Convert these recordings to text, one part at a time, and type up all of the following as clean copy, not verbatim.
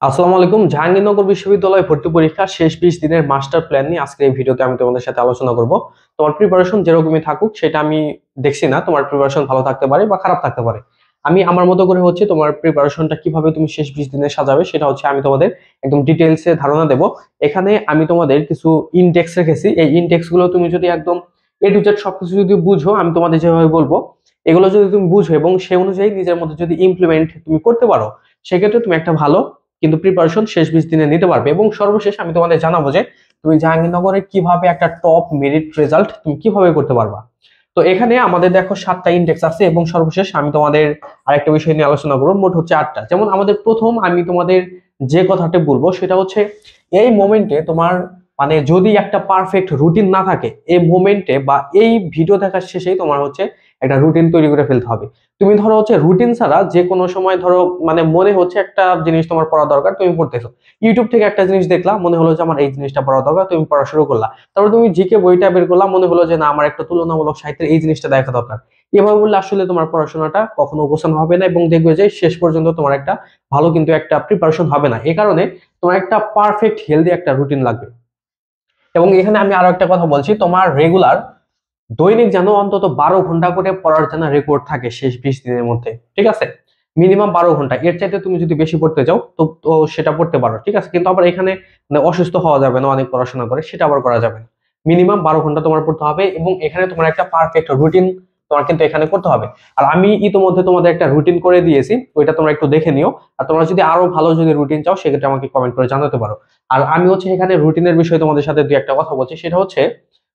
আসসালামু আলাইকুম। জাহাঙ্গীরনগর বিশ্ববিদ্যালয় ভর্তি পরীক্ষার শেষ 20 দিনের মাস্টার প্ল্যান নিয়ে আজকের এই ভিডিওতে আমি তোমাদের সাথে আলোচনা করব। তোমার প্রিপারেশন যেরকমই থাকুক সেটা আমি দেখছি না, তোমার প্রিপারেশন ভালো থাকতে পারে বা খারাপ থাকতে পারে। আমি আমার মতো করে হচ্ছে তোমার প্রিপারেশনটা কিভাবে তুমি শেষ 20 দিনে সাজাবে সেটা হচ্ছে আমি তোমাদের একদম ডিটেইলসে ধারণা দেব। এখানে আমি তোমাদের কিছু ইনটেক্স রেখেছি, এই ইনটেক্স গুলো তুমি যদি একদম এ টু জেড সবকিছু যদি বুঝো, আমি তোমাদের যেভাবে বলবো এগুলো যদি তুমি বুঝো এবং সেই অনুযায়ী নিজের মধ্যে যদি ইমপ্লিমেন্ট তুমি করতে পারো, সেক্ষেত্রে তুমি একটা ভালো কিন্তু প্রিপারেশন শেষ 20 দিনে নিতে পারবে। এবং সর্বশেষ আমি তোমাদের জানাবো যে তুমি জাহাঙ্গীরনগরে কিভাবে একটা টপ মেরিট রেজাল্ট তুমি কিভাবে করতে পারবা। তো এখানে আমাদের দেখো 7টা ইনডেক্স আছে এবং সর্বশেষ আমি তোমাদের আরেকটা বিষয় নিয়ে আলোচনা করবো, মোট হচ্ছে 8টা। যেমন আমাদের প্রথম আমি তোমাদের যে কথাটা বলবো সেটা হচ্ছে এই মোমেন্টে তোমার মানে যদি একটা পারফেক্ট রুটিন না থাকে এই মোমেন্টে বা এই ভিডিও দেখার শেষেই তোমার হচ্ছে একটা রুটিন তৈরি করে ফেলতে হবে। তুমি ধরো হচ্ছে রুটিন ছাড়া যে কোনো সময় ধরো মানে মনে হচ্ছে একটা জিনিস তোমার পড়া দরকার, তুমি পড়তেছো, ইউটিউব থেকে একটা জিনিস দেখলা, মনে হলো যে আমার এই জিনিসটা পড়া দরকার, তুমি পড়া শুরু করলা। তারপর তুমি জিকে বইটা বের করলা, মনে হলো যে না আমার একটা তুলনামূলক সাহিত্যের এই জিনিসটা দেখা দরকার। এভাবে বললে আসলে তোমার পড়াশোনাটা কখনো গোছানো হবে না এবং দেখবে যে শেষ পর্যন্ত তোমার একটা ভালো কিন্তু একটা প্রিপারেশন হবে না। এই কারণে তোমার একটা পারফেক্ট হেলদি একটা রুটিন লাগবে। এবং এখানে আমি আরো একটা কথা বলছি, তোমার রেগুলার দৈনিক যেন অন্তত 12 ঘন্টা করে পড়ার যেন রেকর্ড থাকে শেষ 20 দিনের মধ্যে, ঠিক আছে? মিনিমাম 12 ঘন্টা, এর চাইতে তুমি যদি বেশি পড়তে চাও তো তো সেটা পড়তে পারো, ঠিক আছে? কিন্তু আবার এখানে মানে অসুস্থ হওয়া যাবে না অনেক পড়াশোনা করে, সেটা আবার করা যাবে না। মিনিমাম 12 ঘন্টা তোমার পড়তে হবে এবং এখানে তোমার একটা পারফেক্ট রুটিন তোমার কিন্তু এখানে করতে হবে। আর আমি ইতোমধ্যে তোমাদের একটা রুটিন করে দিয়েছি, ওইটা তোমরা একটু দেখে নিও। আর তোমরা যদি আরো ভালো যদি রুটিন চাও সেক্ষেত্রে আমাকে কমেন্ট করে জানাতে পারো। আর আমি হচ্ছে এখানে রুটিনের বিষয়ে তোমাদের সাথে দুই একটা কথা বলছি, সেটা হচ্ছে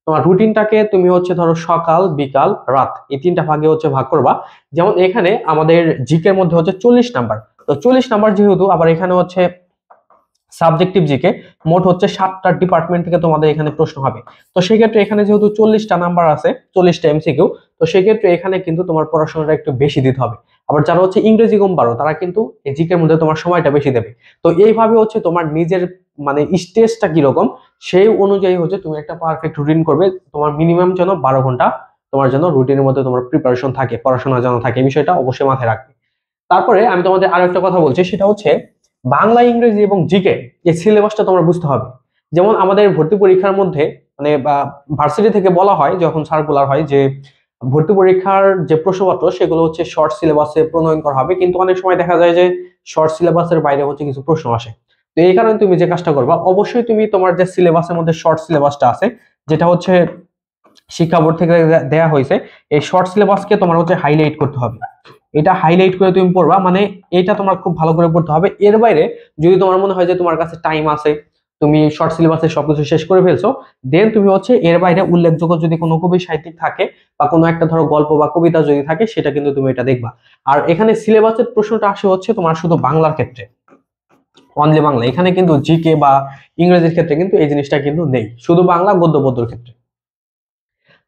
তোমার রুটিনটাকে তুমি হচ্ছে ধরো সকাল বিকাল রাত এই 3টা ভাগে হচ্ছে ভাগ করবা। যেমন এখানে আমাদের জিকের মধ্যে হচ্ছে 40 নাম্বার, তো 40 নাম্বার যেহেতু আবার এখানে হচ্ছে সাবজেক্টিভ জিকে, মোট হচ্ছে 7টা ডিপার্টমেন্ট থেকে তোমাদের এখানে প্রশ্ন হবে। তো সেক্ষেত্রে এখানে যেহেতু 40টা নাম্বার আছে, 40টা এমসিকিউ, তো সেক্ষেত্রে এখানে কিন্তু তোমার পড়াশোনাটা একটু বেশি দিতে হবে। আবার যারা হচ্ছে ইংরেজি কম পারো তারা কিন্তু এই জিকের মধ্যে তোমার সময়টা বেশি দেবে। তো এইভাবে হচ্ছে তোমার নিজের মানে স্টেজটা কিরকম সেই অনুযায়ী হচ্ছে তুমি একটা পারফেক্ট রুটিন করবে। তোমার মিনিমাম যেন 12 ঘন্টা তোমার যেন রুটিনের মধ্যে তোমার প্রিপারেশন থাকে, পড়াশোনা যেন থাকে, এই বিষয়টা অবশ্যই মাথায় রাখবে। তারপরে আমি তোমাদের আরো একটা কথা বলছি, সেটা হচ্ছে বাংলা ইংরেজি এবং জিকে এই সিলেবাসটা তোমরা বুঝতে হবে। যেমন আমাদের ভর্তি পরীক্ষার মধ্যে মানে ভার্সিটি থেকে বলা হয় যখন সার্কুলার হয় যে ভর্তি পরীক্ষার যে প্রশ্নপত্র সেগুলো হচ্ছে শর্ট সিলেবাসে প্রণয়ন করা হবে, কিন্তু অনেক সময় দেখা যায় যে শর্ট সিলেবাসের বাইরে হচ্ছে কিছু প্রশ্ন আসে। তো এই কারণে তুমি যে কাজটা করবা, অবশ্যই তুমি তোমার যে সিলেবাসের মধ্যে শর্ট সিলেবাসটা আছে, যেটা হচ্ছে শিক্ষা বোর্ড থেকে দেয়া হয়েছে, এই শর্ট সিলেবাসকে তোমার হচ্ছে হাইলাইট করতে হবে। এটা হাইলাইট করে তুমি পড়বা, মানে এটা তোমার খুব ভালো করে পড়তে হবে। এর বাইরে যদি তোমার মনে হয় যে তোমার কাছে টাইম আছে, তুমি শর্ট সিলেবাসে সবকিছু শেষ করে ফেলছো, দেন তুমি হচ্ছে এর বাইরে উল্লেখযোগ্য যদি কোনো কবি সাহিত্যিক থাকে বা কোনো একটা ধরো গল্প বা কবিতা যদি থাকে সেটা কিন্তু তুমি এটা দেখবা। আর এখানে সিলেবাসের প্রশ্নটা আসে হচ্ছে তোমার শুধু বাংলার ক্ষেত্রে, অনলি বাংলা। এখানে কিন্তু জিকে বা ইংরেজির ক্ষেত্রে কিন্তু এই জিনিসটা কিন্তু নেই, শুধু বাংলা গদ্য পদ্যের ক্ষেত্রে।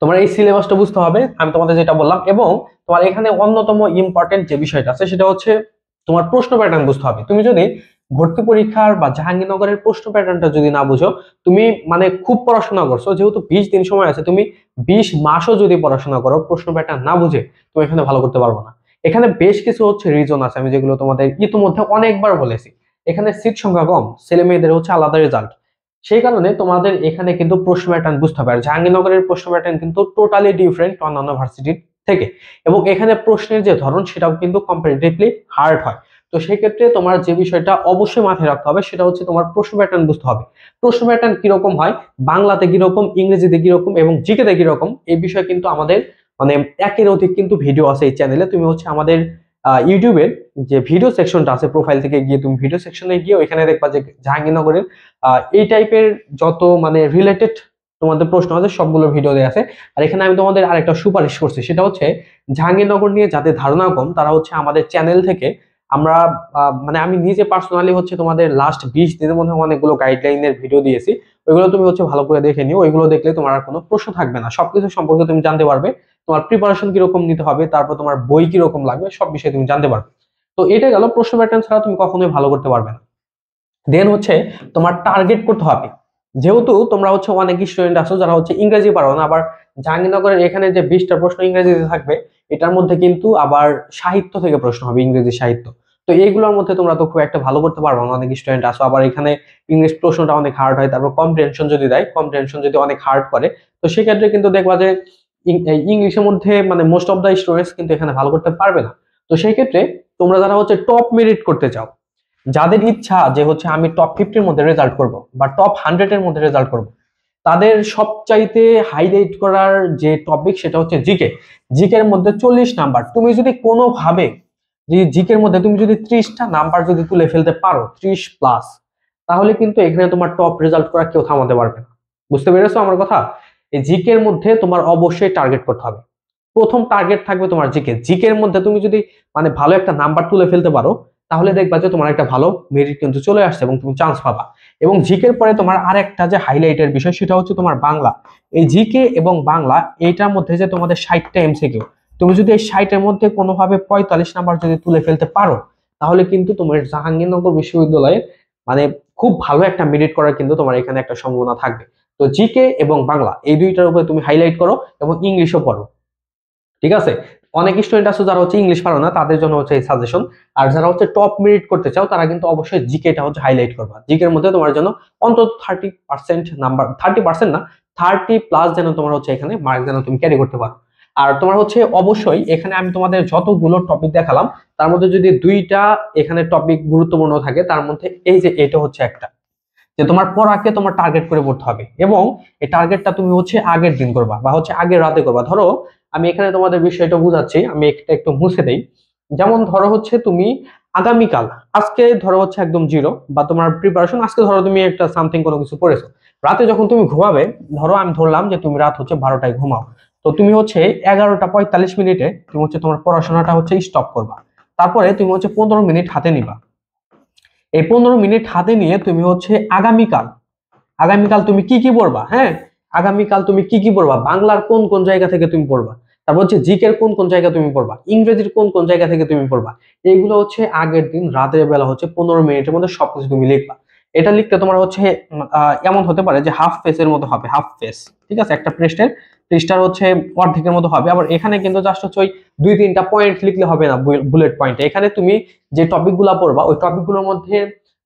তোমার এই সিলেবাসটা বুঝতে হবে, আমি তোমাদের যেটা বললাম। এবং তোমার এখানে অন্যতম ইম্পর্টেন্ট যে বিষয়টা আছে সেটা হচ্ছে তোমার প্রশ্ন প্যাটার্ন বুঝতে হবে। তুমি যদি ভর্তি পরীক্ষার বা জাহাঙ্গীরনগরের প্রশ্ন প্যাটার্নটা যদি না বুঝো, তুমি মানে খুব পড়াশোনা করছো, যেহেতু 20 দিন সময় আছে, তুমি 20 মাসও যদি পড়াশোনা করো প্রশ্ন প্যাটার্ন না বুঝে তুমি এখানে ভালো করতে পারবো না। এখানে বেশ কিছু হচ্ছে রিজন আছে, আমি যেগুলো তোমাদের ইতিমধ্যে অনেকবার বলেছি। এখানে সিট সংখ্যা কম, ছেলে মেয়েদের হচ্ছে আলাদা রেজাল্ট, সেই কারণে তোমাদের এখানে কিন্তু প্রশ্ন প্যাটার্ন বুঝতে হবে। আর জাহাঙ্গীরনগরের প্রশ্ন প্যাটার্ন কিন্তু টোটালি ডিফারেন্ট অন্যান্য ভার্সিটির থেকে, এবং এখানে প্রশ্নের যে ধরন সেটাও কিন্তু কম্পারেটিভলি হার্ড হয়। তো সেই ক্ষেত্রে তোমার যে বিষয়টা অবশ্যই মাথায় রাখতে হবে সেটা হচ্ছে তোমার প্রশ্ন প্যাটার্ন বুঝতে হবে। প্রশ্ন প্যাটার্ন কিরকম হয়, বাংলাতে কিরকম, ইংরেজিতে কিরকম এবং জিকেতে কিরকম, এই বিষয়ে কিন্তু আমাদের মানে একের অধিক কিন্তু ভিডিও আছে এই চ্যানেলে। তুমি হচ্ছে আমাদের ইউটিউবের যে ভিডিও সেকশনটা আছে, প্রোফাইল থেকে গিয়ে তুমি ভিডিও সেকশনে গিয়ে ওইখানে দেখবা যে জাহাঙ্গীরনগরের এই টাইপের যত মানে রিলেটেড তোমাদের প্রশ্ন আছে সবগুলো ভিডিও দেওয়া আছে। আর এখানে আমি তোমাদের আরেকটা সুপারিশ করছি, সেটা হচ্ছে জাহাঙ্গীরনগর নিয়ে যাদের ধারণা কম তারা হচ্ছে আমাদের চ্যানেল থেকে আমরা মানে আমি নিজে পার্সোনালি হচ্ছে তোমাদের লাস্ট 20 দিনের মধ্যে অনেকগুলো গাইডলাইনের ভিডিও দিয়েছি। ওইগুলো তুমি হচ্ছে ভালো করে দেখে নিও, ওইগুলো দেখলে তোমার আর কোনো প্রশ্ন থাকবে না, সবকিছু সম্পর্কে তুমি জানতে পারবে। তোমার প্রিপারেশন কিরকম নিতে হবে, তারপর তোমার বই কিরকম লাগবে, সব বিষয়ে তুমি জানতে পারবে। তো এটা গেল, প্রশ্ন প্যাটার্ন ছাড়া তুমি কখনোই ভালো করতে পারবে না। দেন হচ্ছে তোমার টার্গেট করতে হবে। যেহেতু তোমরা হচ্ছে অনেক স্টুডেন্ট আছো যারা হচ্ছে ইংরেজি পারো না, আবার জাহাঙ্গীরনগরের এখানে যে 20টা প্রশ্ন ইংরেজিতে থাকবে, এটার মধ্যে কিন্তু আবার সাহিত্য থেকে প্রশ্ন হবে, ইংরেজি সাহিত্য। তো এইগুলোর মধ্যে তোমরা তো খুব একটা ভালো করতে পারবে না, অনেক স্টুডেন্ট আসো, আবার এখানে ইংলিশ প্রশ্নটা অনেক হার্ড হয়, তারপর কম্প্রিহেনশন যদি দেয়, কম্প্রিহেনশন যদি অনেক হার্ড করে, তো সেক্ষেত্রে কিন্তু দেখবা যে ইংলিশের মধ্যে মানে মোস্ট অফ দা স্টুডেন্টস কিন্তু এখানে ভালো করতে পারবে না। তো সেই ক্ষেত্রে তোমরা যারা হচ্ছে টপ মেরিট করতে চাও, যাদের ইচ্ছা যে হচ্ছে আমি টপ 50 এর মধ্যে রেজাল্ট করব বা টপ 100 এর মধ্যে রেজাল্ট করব, তাদের সবচাইতে হাইলাইট করার যে টপিক সেটা হচ্ছে জিকে। জিকের মধ্যে 40 নাম্বার, তুমি যদি কোনোভাবে যে জিকের মধ্যে তুমি যদি 30টা নাম্বার যদি তুলে ফেলতে পারো 30 প্লাস, তাহলে কিন্তু এখানে তোমার টপ রেজাল্ট করা কেউ থামাতে পারবে না। বুঝতে পেরেছো আমার কথা? এই জিকের মধ্যে তোমার অবশ্যই টার্গেট করতে হবে। প্রথম টার্গেট থাকবে তোমার জিকে। জিকের মধ্যে তুমি যদি মানে ভালো একটা নাম্বার তুলে ফেলতে পারো, তাহলে দেখবা যে তোমার একটা ভালো মেরিট কিন্তু চলে আসছে এবং তুমি চান্স পাবা। এবং জিকের পরে তোমার আরেকটা যে হাইলাইটের বিষয় সেটা হচ্ছে তোমার বাংলা। এই জিকে এবং বাংলা এইটার মধ্যে যে তোমাদের 60টা এমসিকিউ, তুমি যদি এই 60-এর মধ্যে কোনোভাবে 45 নাম্বার যদি তুলে ফেলতে পারো, তাহলে কিন্তু তোমার জাহাঙ্গীরনগর বিশ্ববিদ্যালয়ে মানে খুব ভালো একটা মেরিট করার কিন্তু তোমার এখানে একটা সম্ভাবনা থাকবে। তো জিকে এবং বাংলা এই দুইটার উপরে তুমি হাইলাইট করো এবং ইংলিশও পড়ো, ঠিক আছে? অনেক স্টুডেন্ট আছে যারা হচ্ছে ইংলিশ পারো না, তাদের জন্য হচ্ছে এই সাজেশন। আর যারা হচ্ছে টপ মেরিট করতে চাও, তারা কিন্তু অবশ্যই জিকেটা হচ্ছে হাইলাইট করবা। জিকের মধ্যে তোমার জন্য অন্তত 30% নাম্বার, 30% না, 30 প্লাস যেন তোমার হচ্ছে এখানে মার্ক যেন তুমি ক্যারি করতে পারো। আর তোমার হচ্ছে অবশ্যই এখানে আমি তোমাদের যতগুলো টপিক দেখালাম, তার মধ্যে যদি দুইটা এখানে টপিক গুরুত্বপূর্ণ থাকে, তার মধ্যে এই যে এটা হচ্ছে একটা, যে তোমার পড়াকে তোমার টার্গেট করে পড়তে হবে এবং এই টার্গেটটা তুমি হচ্ছে আগের দিন করবা বা হচ্ছে আগের রাতে করবা। ধরো আমি এখানে তোমাদের বিষয়টা বুঝাচ্ছি, আমি একটা একটু মুছে দেই। যেমন ধরো হচ্ছে তুমি আগামীকাল, আজকে ধরো হচ্ছে একদম জিরো বা তোমার প্রিপারেশন, আজকে ধরো তুমি একটা সামথিং কোনো কিছু পড়েছো, রাতে যখন তুমি ঘুমাবে, ধরো আমি ধরলাম যে তুমি রাত হচ্ছে 12টায় ঘুমাও, তো তুমি হচ্ছে 11টা 45 মিনিটে তুমি হচ্ছে তোমার পড়াশোনাটা হচ্ছে স্টপ করবা। তারপরে তুমি হচ্ছে 15 মিনিট হাতে নিবা। এই 15 মিনিট হাতে নিয়ে তুমি হচ্ছে আগামীকাল, আগামীকাল তুমি কি কি পড়বা, হ্যাঁ, আগামীকাল তুমি কি কি পড়বা, বাংলার কোন কোন জায়গা থেকে তুমি পড়বা, তারপর হচ্ছে জিকের কোন কোন জায়গা তুমি পড়বা, ইংরেজির কোন কোন জায়গা থেকে তুমি পড়বা, এইগুলো হচ্ছে আগের দিন রাতের বেলা হচ্ছে 15 মিনিটের মধ্যে সবকিছু তুমি লিখবা। এটা লিখতে তোমার হচ্ছে এমন হতে পারে যে হাফ পেজের মতো হবে, হাফ পেজ, ঠিক আছে, একটা পৃষ্ঠার হচ্ছে অর্ধেকের মতো হবে। আবার এখানে কিন্তু জাস্ট হচ্ছে ওই 2-3টা পয়েন্ট লিখলে হবে না, বুলেট পয়েন্ট। এখানে তুমি যে টপিকগুলো পড়বা ওই টপিকগুলোর মধ্যে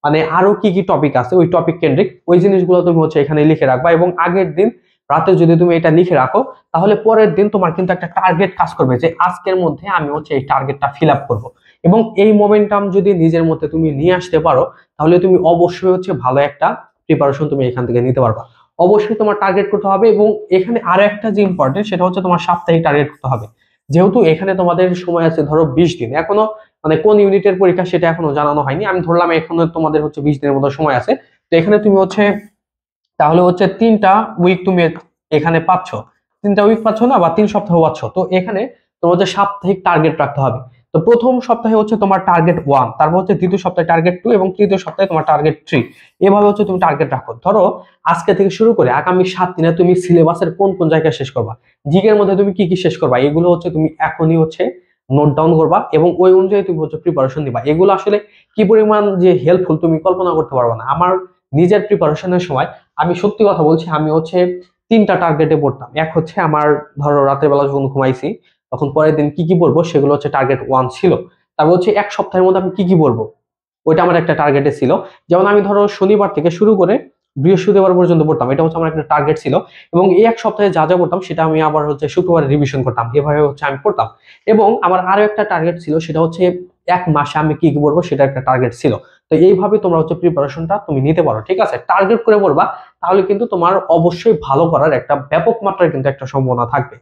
মানে আরো কি কি টপিক আছে ওই টপিক কেন্দ্রিক ওই জিনিসগুলো তুমি হচ্ছে এখানে লিখে রাখবা। এবং আগের দিন রাতে যদি তুমি এটা লিখে রাখো, তাহলে পরের দিন তোমার কিন্তু একটা টার্গেট কাজ করবে যে আজকের মধ্যে আমি হচ্ছে এই টার্গেটটা ফিল আপ করবো। এবং এই মোমেন্টাম যদি নিজের মধ্যে তুমি নিয়ে আসতে পারো, তাহলে তুমি অবশ্যই হচ্ছে ভালো একটা প্রিপারেশন তুমি এখান থেকে নিতে পারবা। অবশ্যই তোমার টার্গেট করতে হবে। এবং এখানে আরো একটা যে ইম্পর্টেন্ট সেটা হচ্ছে তোমার সাপ্তাহিক টার্গেট করতে হবে। যেহেতু এখানে তোমাদের সময় আছে ধরো 20 দিন, এখনো মানে কোন ইউনিটের পরীক্ষা সেটা এখনো জানানো হয়নি, আমি ধরলাম এখনো তোমাদের হচ্ছে 20 দিনের মতো সময় আছে। তো এখানে তুমি হচ্ছে তাহলে হচ্ছে 3টা উইক তুমি এখানে পাচ্ছ, 3টা উইক পাচ্ছ না বা 3 সপ্তাহ পাচ্ছ। তো এখানে তোমার হচ্ছে সাপ্তাহিক টার্গেট রাখতে হবে। তো প্রথম সপ্তাহে হচ্ছে তোমার টার্গেট 1, তারপর হচ্ছে দ্বিতীয় সপ্তাহে টার্গেট 2 এবং তৃতীয় সপ্তাহে তোমার টার্গেট 3। এভাবে হচ্ছে তুমি টার্গেট রাখো। ধরো আজকে থেকে শুরু করে আগামী 7 দিনে তুমি সিলেবাসের কোন কোন জায়গায় শেষ করবা, জিকের মধ্যে তুমি কি কি শেষ করবা, এগুলো হচ্ছে তুমি এখনই হচ্ছে নোট ডাউন করবা এবং ওই অনুযায়ী তুমি হচ্ছে প্রিপারেশন নিবা। এগুলো আসলে কি পরিমাণ যে হেল্পফুল তুমি কল্পনা করতে পারবে না। আমার নিজের প্রিপারেশনের সময় আমি সত্যি কথা বলছি, আমি হচ্ছে 3টা টার্গেটে পড়তাম। এক হচ্ছে আমার ধরো রাতের বেলা যখন ঘুমাইছি তখন পরের দিন কি কি পড়বো সেগুলো হচ্ছে টার্গেট 1 ছিল। তারপর হচ্ছে এক সপ্তাহের মধ্যে আমি কি কি পড়বো ওইটা আমার একটা টার্গেটে ছিল। যেমন আমি ধরো শনিবার থেকে শুরু করে বৃহস্পতিবার পর্যন্ত পড়তাম, এটা হচ্ছে আমার একটা টার্গেট ছিল। এবং এই এক সপ্তাহে যা যা পড়তাম সেটা আমি আবার হচ্ছে শুক্রবারে রিভিশন করতাম, এভাবে হচ্ছে আমি পড়তাম। এবং আমার আরো একটা টার্গেট ছিল, সেটা হচ্ছে 1 মাসে আমি কি কি পড়বো সেটা একটা টার্গেট ছিল। তো এইভাবে তোমরা হচ্ছে প্রিপারেশনটা তুমি নিতে পারো, ঠিক আছে? টার্গেট করে পড়বা, তাহলে কিন্তু তোমার অবশ্যই ভালো করার একটা ব্যাপক মাত্রায় কিন্তু একটা সম্ভাবনা থাকবে।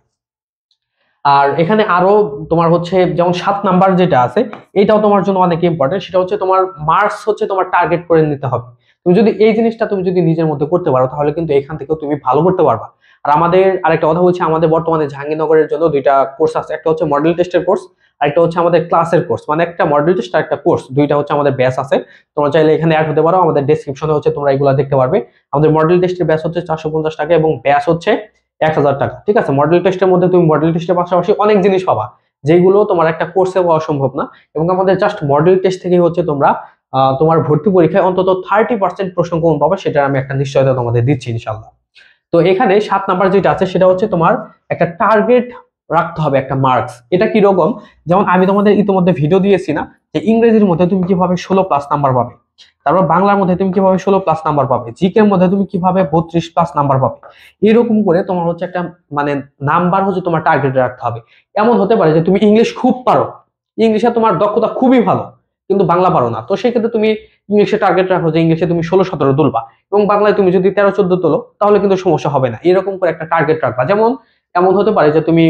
আর এখানে আরো তোমার হচ্ছে যেমন 7 নাম্বার যেটা আছে, এটাও তোমার জন্য অনেক ইম্পর্টেন্ট। সেটা হচ্ছে তোমার মার্কস হচ্ছে তোমার টার্গেট করে নিতে হবে। তুমি যদি এই জিনিসটা তুমি যদি নিজের মধ্যে করতে পারো, তাহলে কিন্তু এখান থেকেও তুমি ভালো করতে পারবা। আর আমাদের আরেকটা কথা হচ্ছে, আমাদের বর্তমানে জাহাঙ্গীরনগরের জন্য 2টা কোর্স আছে, একটা হচ্ছে মডেল টেস্টের কোর্স আর একটা হচ্ছে আমাদের ক্লাসের কোর্স। মানে একটা মডেল টেস্ট আর একটা কোর্স, দুইটা হচ্ছে আমাদের ব্যাচ আছে। তোমরা চাইলে এখানে অ্যাড হতে পারো, আমাদের ডেসক্রিপশনে হচ্ছে তোমরা এগুলো দেখতে পারবে। আমাদের মডেল টেস্টের ব্যাচ হচ্ছে 450 টাকা এবং ব্যাচ হচ্ছে 1000 টাকা, ঠিক আছে? মডেল টেস্টের মধ্যে তুমি মডেল টেস্টের পাশাপাশি অনেক জিনিস পাবা যেগুলো তোমার একটা কোর্সে পাওয়া সম্ভব না। এবং আমাদের জাস্ট মডেল টেস্ট থেকে হচ্ছে তোমরা তোমার ভর্তি পরীক্ষায় অন্তত 30% প্রশ্ন কমন পাবে, সেটা আমি একটা নিশ্চয়তা তোমাদের দিচ্ছি ইনশাল্লাহ। তো এখানে 7 নাম্বার যেটা আছে সেটা হচ্ছে তোমার একটা টার্গেট রাখতে হবে একটা মার্কস। এটা কিরকম, যেমন আমি তোমাদের ইতিমধ্যে ভিডিও দিয়েছি না, যে ইংরেজির মধ্যে তুমি কিভাবে 16+ নাম্বার পাবে, তারপর বাংলার মধ্যে তুমি কিভাবে 16+ নাম্বার পাবে, জিকের মধ্যে তুমি কিভাবে 32+ নাম্বার পাবে। এরকম করে তোমার হচ্ছে একটা মানে নাম্বার হচ্ছে তোমার টার্গেট রাখতে হবে। এমন হতে পারে যে তুমি ইংলিশ খুব পারো, ইংলিশে তোমার দক্ষতা খুবই ভালো, কিন্তু বাংলা পারো না, তো সেক্ষেত্রে তুমি ইংলিশে টার্গেট রাখো যে ইংলিশে তুমি 16-17 তুলবা, এবং বাংলায় তুমি যদি 13-14 তোলো তাহলে কিন্তু সমস্যা হবে না। এরকম করে একটা টার্গেট রাখবা। যেমন এমন হতে পারে যে তুমি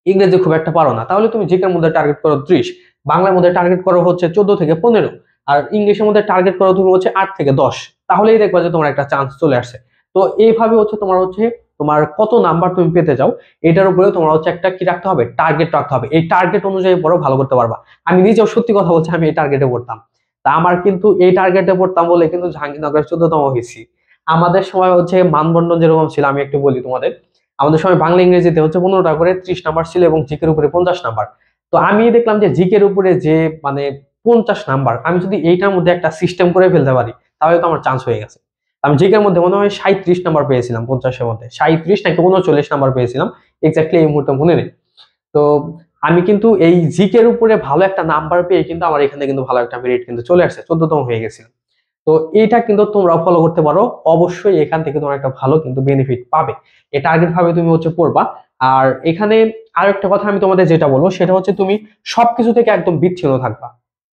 ইংরেজি খুব একটা পারো না, তাহলে তুমি জিকের মধ্যে টার্গেট করো 30, বাংলার মধ্যে টার্গেট করো হচ্ছে 14 থেকে 15, আর ইংলিশের মধ্যে টার্গেট করো তুমি হচ্ছে 8 থেকে 10, তাহলেই দেখবা যে তোমার একটা চান্স চলে আসছে। তো এইভাবে হচ্ছে তোমার কত নাম্বার তুমি পেতে চাও এটার উপরে তোমার হচ্ছে একটা কি রাখতে হবে, টার্গেট রাখতে হবে। এই টার্গেট অনুযায়ী বড় ভালো করতে পারবা। আমি নিজেও সত্যি কথা বলছি, আমি এই টার্গেটে পড়তাম। তা আমার কিন্তু এই টার্গেটে পড়তাম বলে কিন্তু জাহাঙ্গীরনগরের 14তম হয়েছি। আমাদের সময় হচ্ছে মানদণ্ড যেরকম ছিল, আমি একটু বলি তোমাদের। আমাদের সময় বাংলা ইংরেজিতে হচ্ছে 15টা করে 30 নাম্বার ছিল, এবং জিকের উপরে 50 নাম্বার। তো আমি দেখলাম যে জিকের উপরে যে মানে 50 নাম্বার, আমি যদি এইটার মধ্যে একটা সিস্টেম করে ফেলতে পারি তাহলে তো আমার চান্স হয়ে গেছে। আমি জিকের মধ্যে মনে হয় 37 নাম্বার পেয়েছিলাম, 50-এর মধ্যে 37 নাকি 39 নাম্বার পেয়েছিলাম, এক্স্যাক্টলি এই মুহূর্তে মনে নেই। তো আমি কিন্তু এই জিকের উপরে ভালো একটা নাম্বার পেয়ে কিন্তু আমার এখানে কিন্তু ভালো একটা মেরিট কিন্তু চলে আসছে, 14তম হয়ে গেছিল। তো এটা কিন্তু তোমরা ফলো করতে পারো, অবশ্যই এখান থেকে তোমরা একটা ভালো কিন্তু বেনিফিট পাবে। এই টার্গেট ভাবে তুমি হচ্ছে পড়বা। আর এখানে আরেকটা কথা আমি তোমাদের যেটা বলবো সেটা হচ্ছে তুমি সবকিছু থেকে একদম বিচ্ছিন্ন থাকবা।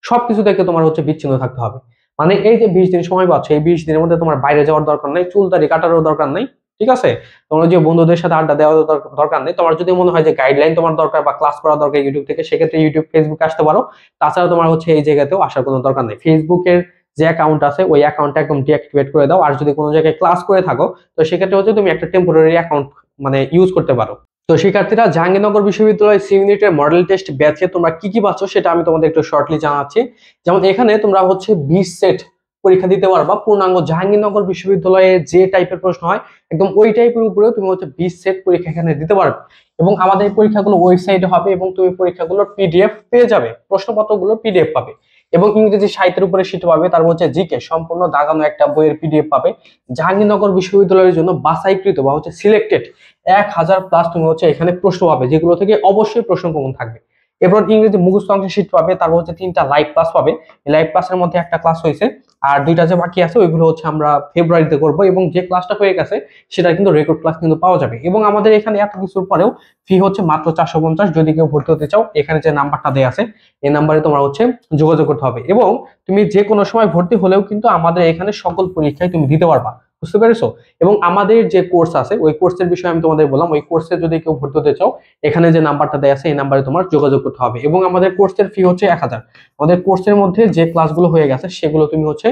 সবকিছু থেকে তোমার হচ্ছে বিচ্ছিন্ন থাকতে হবে। মানে এই যে 20 দিন সময় পাচ্ছ, এই 20 দিনের মধ্যে তোমার বাইরে যাওয়ার দরকার নাই, চুল দাড়ি কাটারও দরকার নাই, ঠিক আছে? তোমার যে বন্ধুদের সাথে আড্ডা দেওয়ার দরকার নেই। তোমার যদি মনে হয় যে গাইডলাইন তোমার দরকার বা ক্লাস করা দরকার ইউটিউব থেকে, সেক্ষেত্রে ইউটিউব ফেসবুকে আসতে পারো। তাছাড়া তোমার হচ্ছে এই জায়গাতেও আসার কোনো দরকার নেই। ফেসবুকের যে অ্যাকাউন্ট আছে ওই অ্যাকাউন্টটা একদম ডিঅ্যাক্টিভেট করে দাও। আর যদি কোনো জায়গায় ক্লাস করে থাকো তো সেক্ষেত্রে হচ্ছে তুমি একটা টেম্পোরারি অ্যাকাউন্ট মানে ইউজ করতে পারো। তো শিক্ষার্থীরা, জাহাঙ্গীরনগর বিশ্ববিদ্যালয় সি ইউনিটের মডেল টেস্ট ব্যাচে তোমরা কি কি পাচ্ছ সেটা আমি তোমাদের একটু শর্টলি জানাচ্ছি। যেমন এখানে তোমরা হচ্ছে 20 সেট পরীক্ষা দিতে পারবা, পূর্ণাঙ্গ জাহাঙ্গীরনগর বিশ্ববিদ্যালয়ে যে টাইপের প্রশ্ন হয় একদম ওই টাইপের উপরেও তুমি হচ্ছে 20 সেট পরীক্ষা এখানে দিতে পারবে। এবং আমাদের পরীক্ষাগুলো ওয়েবসাইটে হবে, এবং তুমি পরীক্ষাগুলোর পিডিএফ পেয়ে যাবে, প্রশ্নপত্রগুলো পিডিএফ পাবে, এবং ইংরেজি সাহিত্যের উপরে শীট পাবে, তারপর হচ্ছে জিকে সম্পূর্ণ দাগানো একটা বইয়ের পিডিএফ পাবে। জাহাঙ্গীরনগর বিশ্ববিদ্যালয়ের জন্য বাছাইকৃত বা হচ্ছে সিলেক্টেড 1000+ তুমি হচ্ছে এখানে প্রশ্ন পাবে, যেগুলো থেকে অবশ্যই প্রশ্ন কমন থাকবে। এরপর ইংরেজি মুখস্থ অংশের শীট পাবে, তারপর হচ্ছে 3টা লাইভ ক্লাস পাবে। এই লাইভ ক্লাসের মধ্যে একটা ক্লাস হয়েছে, আর 2টা যে বাকি আছে ওইগুলো হচ্ছে আমরা ফেব্রুয়ারিতে করবো, এবং যে ক্লাসটা হয়ে গেছে সেটা কিন্তু রেকর্ড ক্লাস কিন্তু পাওয়া যাবে। এবং আমাদের এখানে এত কিছুর পরেও ফি হচ্ছে মাত্র 450। যদি কেউ ভর্তি হতে চাও, এখানে যে নাম্বারটা দেওয়া আছে এই নাম্বারে তোমরা হচ্ছে যোগাযোগ করতে হবে। এবং তুমি যে কোনো সময় ভর্তি হলেও কিন্তু আমাদের এখানে সকল পরীক্ষায় তুমি দিতে পারবা, বুঝতে পেরেছো? এবং আমাদের যে কোর্স আছে ওই কোর্সের বিষয়ে আমি তোমাদের বললাম, ওই কোর্সে যদি কেউ ভর্তি হতে চাও এখানে যে নাম্বারটা দেওয়া আছে এই নাম্বারে তোমার যোগাযোগ করতে হবে। এবং আমাদের কোর্সের ফি হচ্ছে 1000। আমাদের কোর্সের মধ্যে যে ক্লাসগুলো হয়ে গেছে সেগুলো তুমি হচ্ছে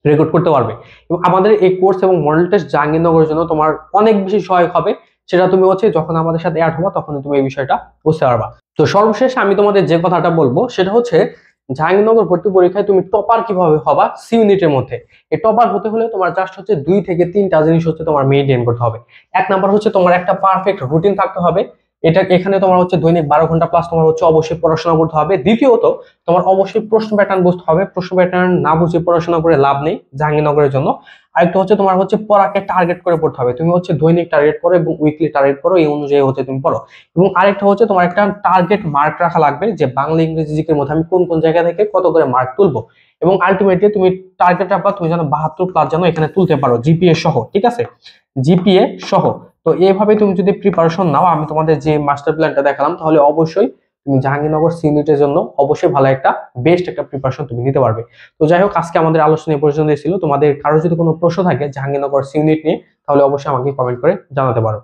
রেকর্ড করতে পারবে। এবং আমাদের এই কোর্স এবং মডেল টেস্ট জাহাঙ্গীরনগরের জন্য তোমার অনেক বেশি সহায়ক হবে। সেটা তুমি হচ্ছে যখন আমাদের সাথে অ্যাড হবা তখন তুমি এই বিষয়টা বুঝতে পারবা। তো সর্বশেষ আমি তোমাদের যে কথাটা বলবো সেটা হচ্ছে জাহাঙ্গীরনগর ভর্তি পরীক্ষায় তুমি টপার কিভাবে হবা সি ইউনিটের মধ্যে। এই টপার হতে হলে তোমার জাস্ট হচ্ছে 2 থেকে 3টা জিনিস হচ্ছে তোমার মেইনটেইন করতে হবে। এক নাম্বার হচ্ছে তোমার একটা পারফেক্ট রুটিন থাকতে হবে। এখানে তোমার হচ্ছে দৈনিক 12 ঘন্টা প্লাস তোমার হচ্ছে অবশ্যই পড়াশোনা করতে হবে। দ্বিতীয়ত তোমার অবশ্যই প্রশ্ন প্যাটার্ন বুঝতে হবে। প্রশ্ন প্যাটার্ন না বুঝে পড়াশোনা করে লাভ নেই জাহাঙ্গীরনগরের জন্য। আরেকটা হচ্ছে তোমার হচ্ছে পড়াকে টার্গেট করে পড়তে হবে। তুমি হচ্ছে দৈনিক টার্গেট করো এবং উইকলি টার্গেট করো, এই অনুযায়ী হচ্ছে তুমি পড়ো। এবং আরেকটা হচ্ছে তোমার একটা টার্গেট মার্ক রাখা লাগবে, যে বাংলা ইংরেজি জিকের মধ্যে আমি কোন কোন জায়গা থেকে কত করে মার্ক তুলবো। এবং আলটিমেটলি তুমি টার্গেট রাখবা তুমি যেন 72+ যেন এখানে তুলতে পারো, জিপিএ সহ, ঠিক আছে? জিপিএ সহ। তো এইভাবে তুমি যদি প্রিপারেশন নাও, আমি তোমাদের যে মাস্টার প্ল্যানটা দেখালাম, তাহলে অবশ্যই তুমি জাহাঙ্গীরনগর সি ইউনিটের জন্য অবশ্যই ভালো একটা বেস্ট একটা প্রিপারেশন তুমি নিতে পারবে। তো যাই হোক, আজকে আমাদের আলোচনা এই পর্যন্ত ছিল। তোমাদের কারো যদি কোনো প্রশ্ন থাকে জাহাঙ্গীরনগর সি ইউনিট নিয়ে, তাহলে অবশ্যই আমাকে কমেন্ট করে জানাতে পারো।